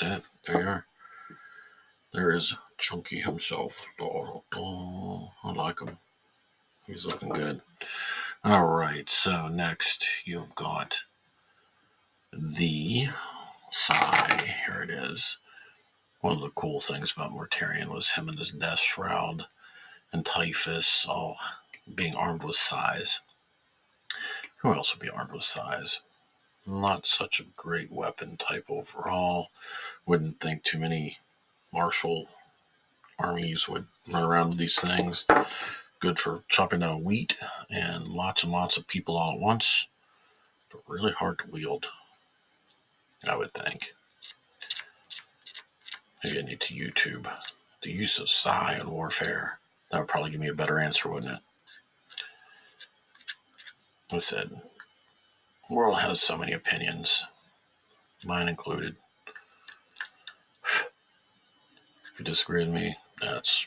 That's it. There you are. There is Chunky himself. I like him. He's looking good. Alright, so next you've got the Psy. Here it is. One of the cool things about Mortarion was him and his Death Shroud and Typhus all being armed with Psys. Who else would be armed with Psys? Not such a great weapon type overall. Wouldn't think too many martial armies would run around with these things. Good for chopping down wheat and lots of people all at once, but really hard to wield, I would think. Maybe I need to YouTube the use of Psy in warfare. That would probably give me a better answer, wouldn't it? I said, the world has so many opinions, mine included. If you disagree with me, that's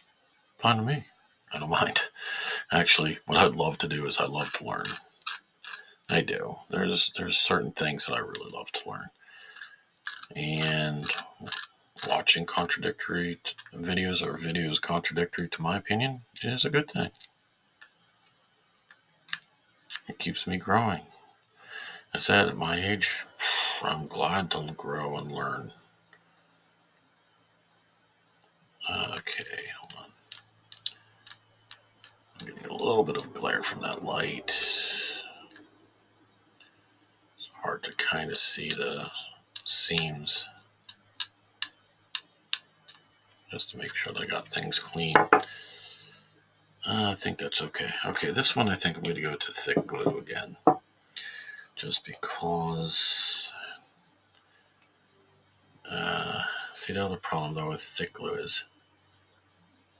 fine with me. I don't mind. Actually, what I'd love to do is I love to learn. I do. There's certain things that I really love to learn. And watching contradictory videos or videos contradictory to my opinion is a good thing. It keeps me growing. I said at my age, I'm glad to grow and learn. Okay, hold on. I'm getting a little bit of glare from that light. It's hard to kind of see the seams. Just to make sure that I got things clean. I think that's okay. Okay, this one I think I'm going to go to thick glue again. Just because... see, the other problem though with thick glue is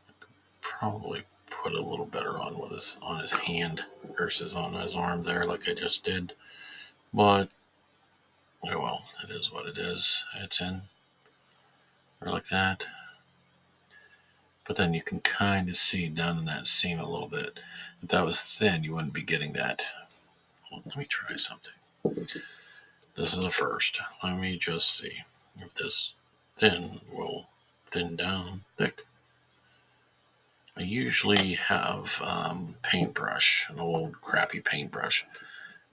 I could probably put a little better on with on his hand versus on his arm there like I just did. But, oh well, it is what it is. It's in. Or like that. But then you can kind of see down in that seam a little bit. If that was thin, you wouldn't be getting that. Well, let me try something. This is a first. Let me just see if this thin will thin down thick. I usually have paintbrush, an old crappy paintbrush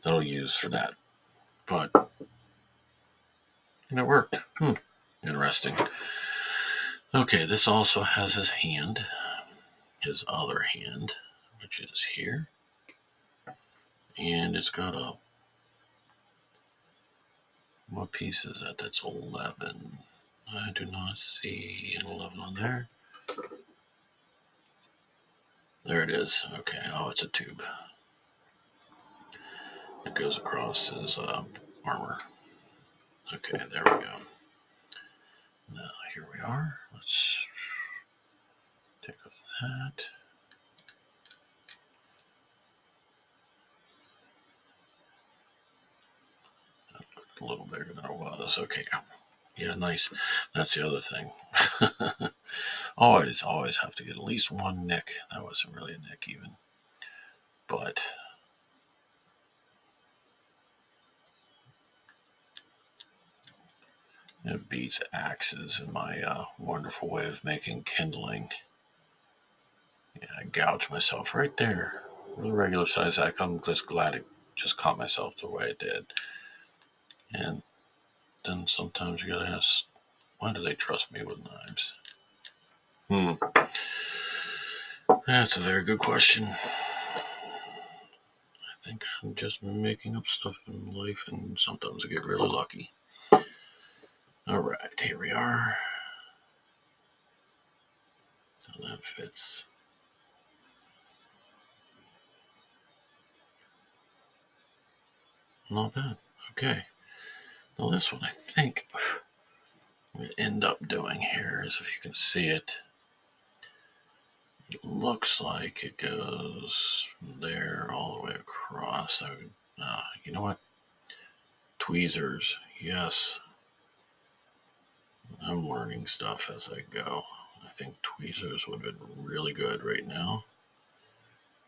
that I'll use for that. But it worked. Interesting. Okay, this also has his hand, his other hand, which is here. And it's got a... what piece is that? That's 11. I do not see an 11 on there. There it is. Okay. Oh, it's a tube. It goes across his armor. Okay, there we go. Now, here we are. Let's take off that. That looked a little bigger than it was. Okay. Yeah, nice. That's the other thing. always have to get at least one nick. That wasn't really a nick even. But it beats axes in my wonderful way of making kindling. Yeah, I gouged myself right there. With a regular size axe, I'm just glad it just caught myself the way it did. And then sometimes you gotta ask, why do they trust me with knives? That's a very good question. I think I'm just making up stuff in life, and sometimes I get really lucky. Alright, here we are. So that fits. Not bad. Okay. Now this one, I think what I'm going to end up doing here is, if you can see it, it looks like it goes from there all the way across. So, you know what? Tweezers. Yes. I'm learning stuff as I go. I think tweezers would have been really good right now.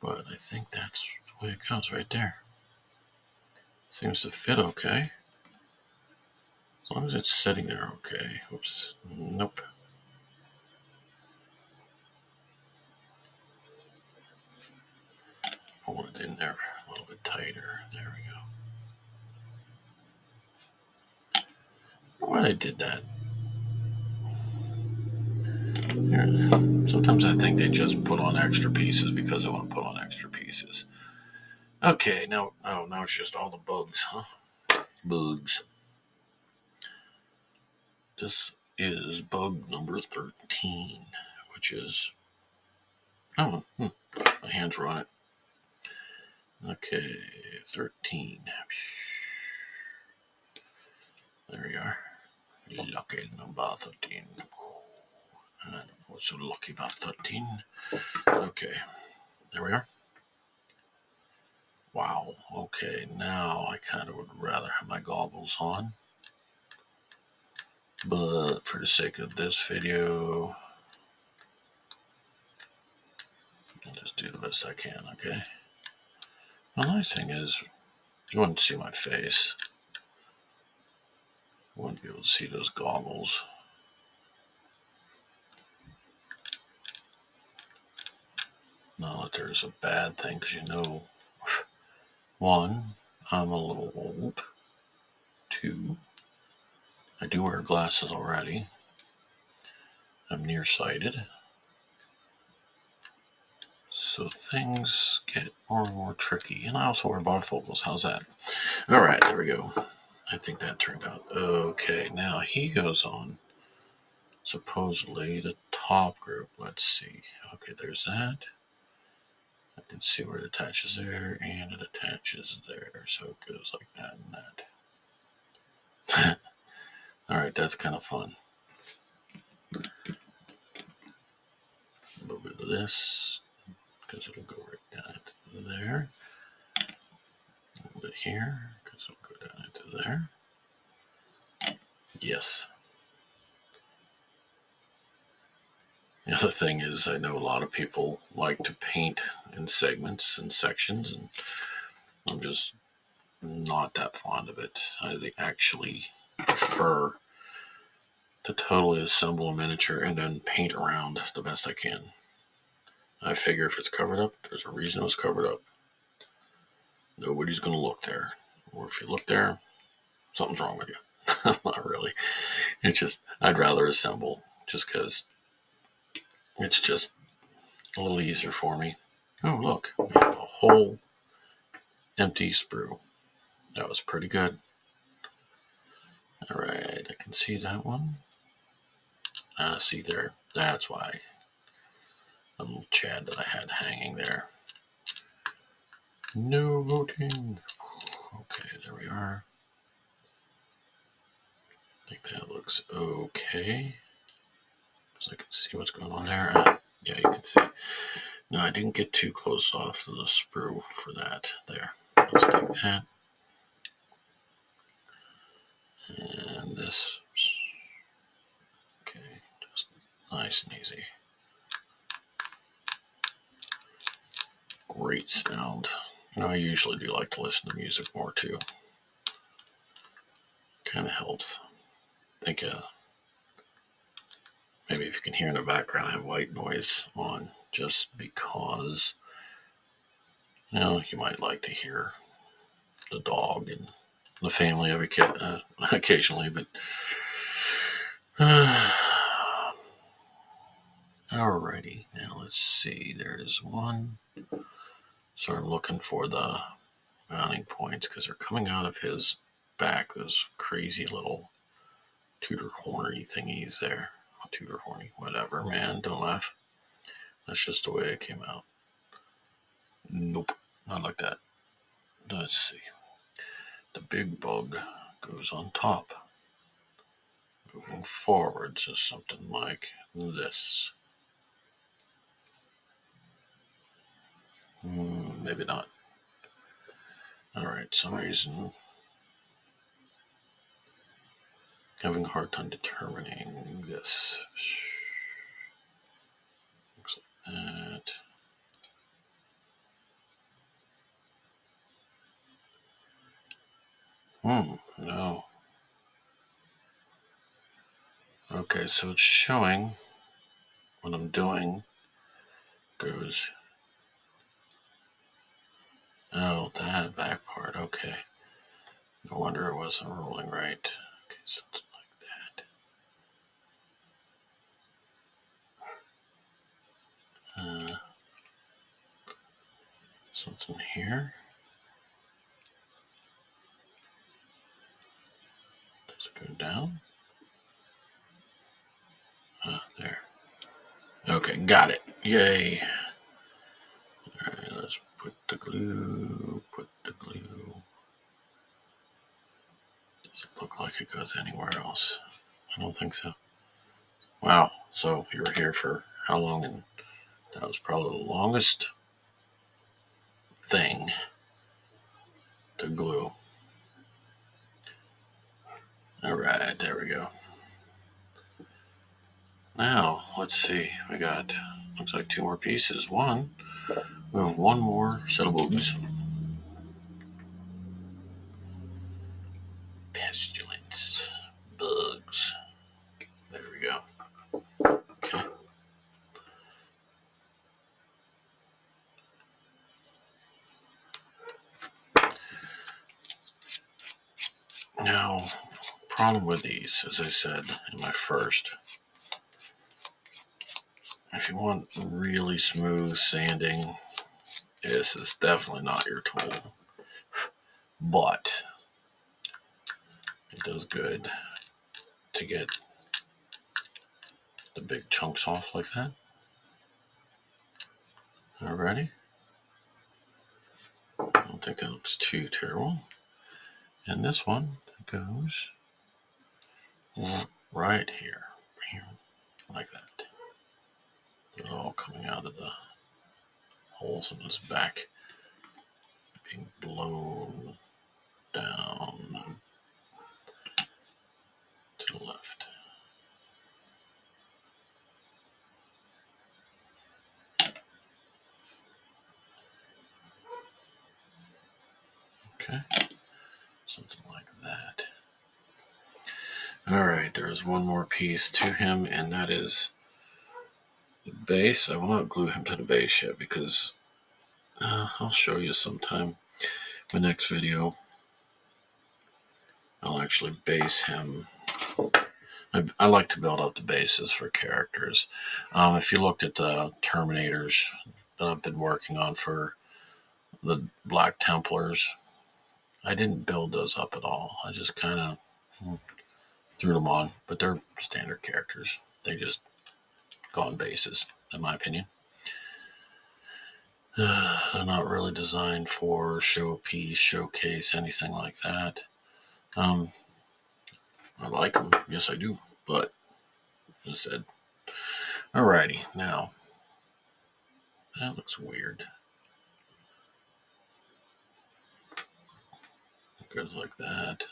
But I think that's the way it goes right there. Seems to fit okay. As long as it's sitting there, okay. Oops. Nope. Hold it in there a little bit tighter. There we go. Why I did that? Here. Sometimes I think they just put on extra pieces because I want to put on extra pieces. Okay, now it's just all the bugs, huh? Bugs. This is bug number 13, which is... Oh, my hands were on it. Okay, 13. There we are. Lucky number 13. And what's so lucky about 13? Okay, there we are. Wow, okay, now I kind of would rather have my goggles on. But for the sake of this video, I'll just do the best I can, okay? The nice thing is, you wouldn't see my face. You wouldn't be able to see those goggles. Not that there's a bad thing, because you know, one, I'm a little old. Two, I do wear glasses already. I'm nearsighted. So things get more and more tricky. And I also wear bifocals. How's that? All right, there we go. I think that turned out okay. Now he goes on, supposedly, the top group. Let's see. Okay, there's that. I can see where it attaches there, and it attaches there. So it goes like that and that. All right, that's kind of fun. A little bit of this, because it'll go right down into there. A little bit here, because it'll go down into there. Yes. The other thing is, I know a lot of people like to paint in segments and sections, and I'm just not that fond of it. I actually prefer to totally assemble a miniature and then paint around the best I can. I figure if it's covered up, there's a reason it was covered up. Nobody's going to look there. Or if you look there, something's wrong with you. Not really. It's just, I'd rather assemble just because it's just a little easier for me. Oh, look, we have a whole empty sprue. That was pretty good. All right, I can see that one. See there, that's why. A little Chad that I had hanging there. No voting. Okay, there we are. I think that looks okay. So I can see what's going on there. Yeah, you can see. No, I didn't get too close off to the sprue for that. There. Let's take that. And this. Okay, just nice and easy. Great sound. You know, I usually do like to listen to music more too. Kind of helps. I think maybe if you can hear in the background, I have white noise on just because, you know, you might like to hear the dog and the family of a kid occasionally, but alrighty. Now let's see. There's one. So I'm looking for the mounting points because they're coming out of his back. Those crazy little Tudor horny thingies there. Tudor horny, whatever, man. Don't laugh. That's just the way it came out. Nope, not like that. Let's see. The big bug goes on top. Moving forward to something like this. Maybe not. Alright, some reason having a hard time determining this. Looks like that. No. Okay, so it's showing what I'm doing goes. Oh, that back part. Okay. No wonder it wasn't rolling right. Okay, something like that. Something here. Does it go down? There. Okay, got it. Yay. Alright, let's put the glue. Does it look like it goes anywhere else? I don't think so. Wow, so you were here for how long? And that was probably the longest thing to glue. Alright, there we go. Now, let's see. We got, looks like 2 more pieces. We have 1 more set of bugs. Pestilence. Bugs. There we go. Okay. Now, problem with these, as I said in my first, if you want really smooth sanding, this is definitely not your tool. But it does good to get the big chunks off like that. Alrighty. I don't think that looks too terrible. And this one goes right here, like that. It's all coming out of the holes in his back, being blown down to the left. Okay, something like that. All right, there's 1 more piece to him, and that is the base. I will not glue him to the base yet because I'll show you sometime. My next video, I'll actually base him. I like to build up the bases for characters. If you looked at the Terminators that I've been working on for the Black Templars, I didn't build those up at all. I just kind of threw them on, but they're standard characters. They just go on bases, in my opinion. They're not really designed for showpiece, showcase, anything like that. I like them, yes I do, but as I said. Alrighty, now that looks weird. It goes like that.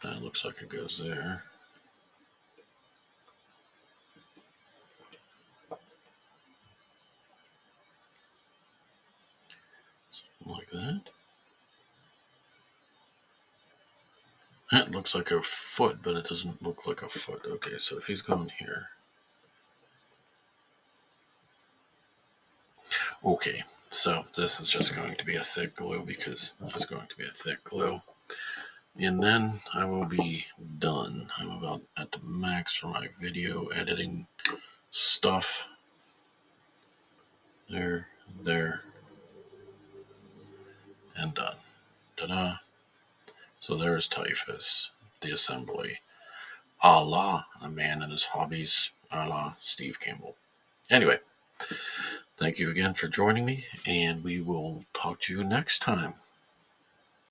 That looks like it goes there. Something like that. That looks like a foot, but it doesn't look like a foot. Okay, so if he's going here. Okay, so this is just going to be a thick glue because it's going to be a thick glue. And then I will be done. I'm about at the max for my video editing stuff. There, and done. Ta-da. So there's Typhus, the assembly. A la a man and his hobbies, a la Steve Campbell. Anyway, thank you again for joining me, and we will talk to you next time.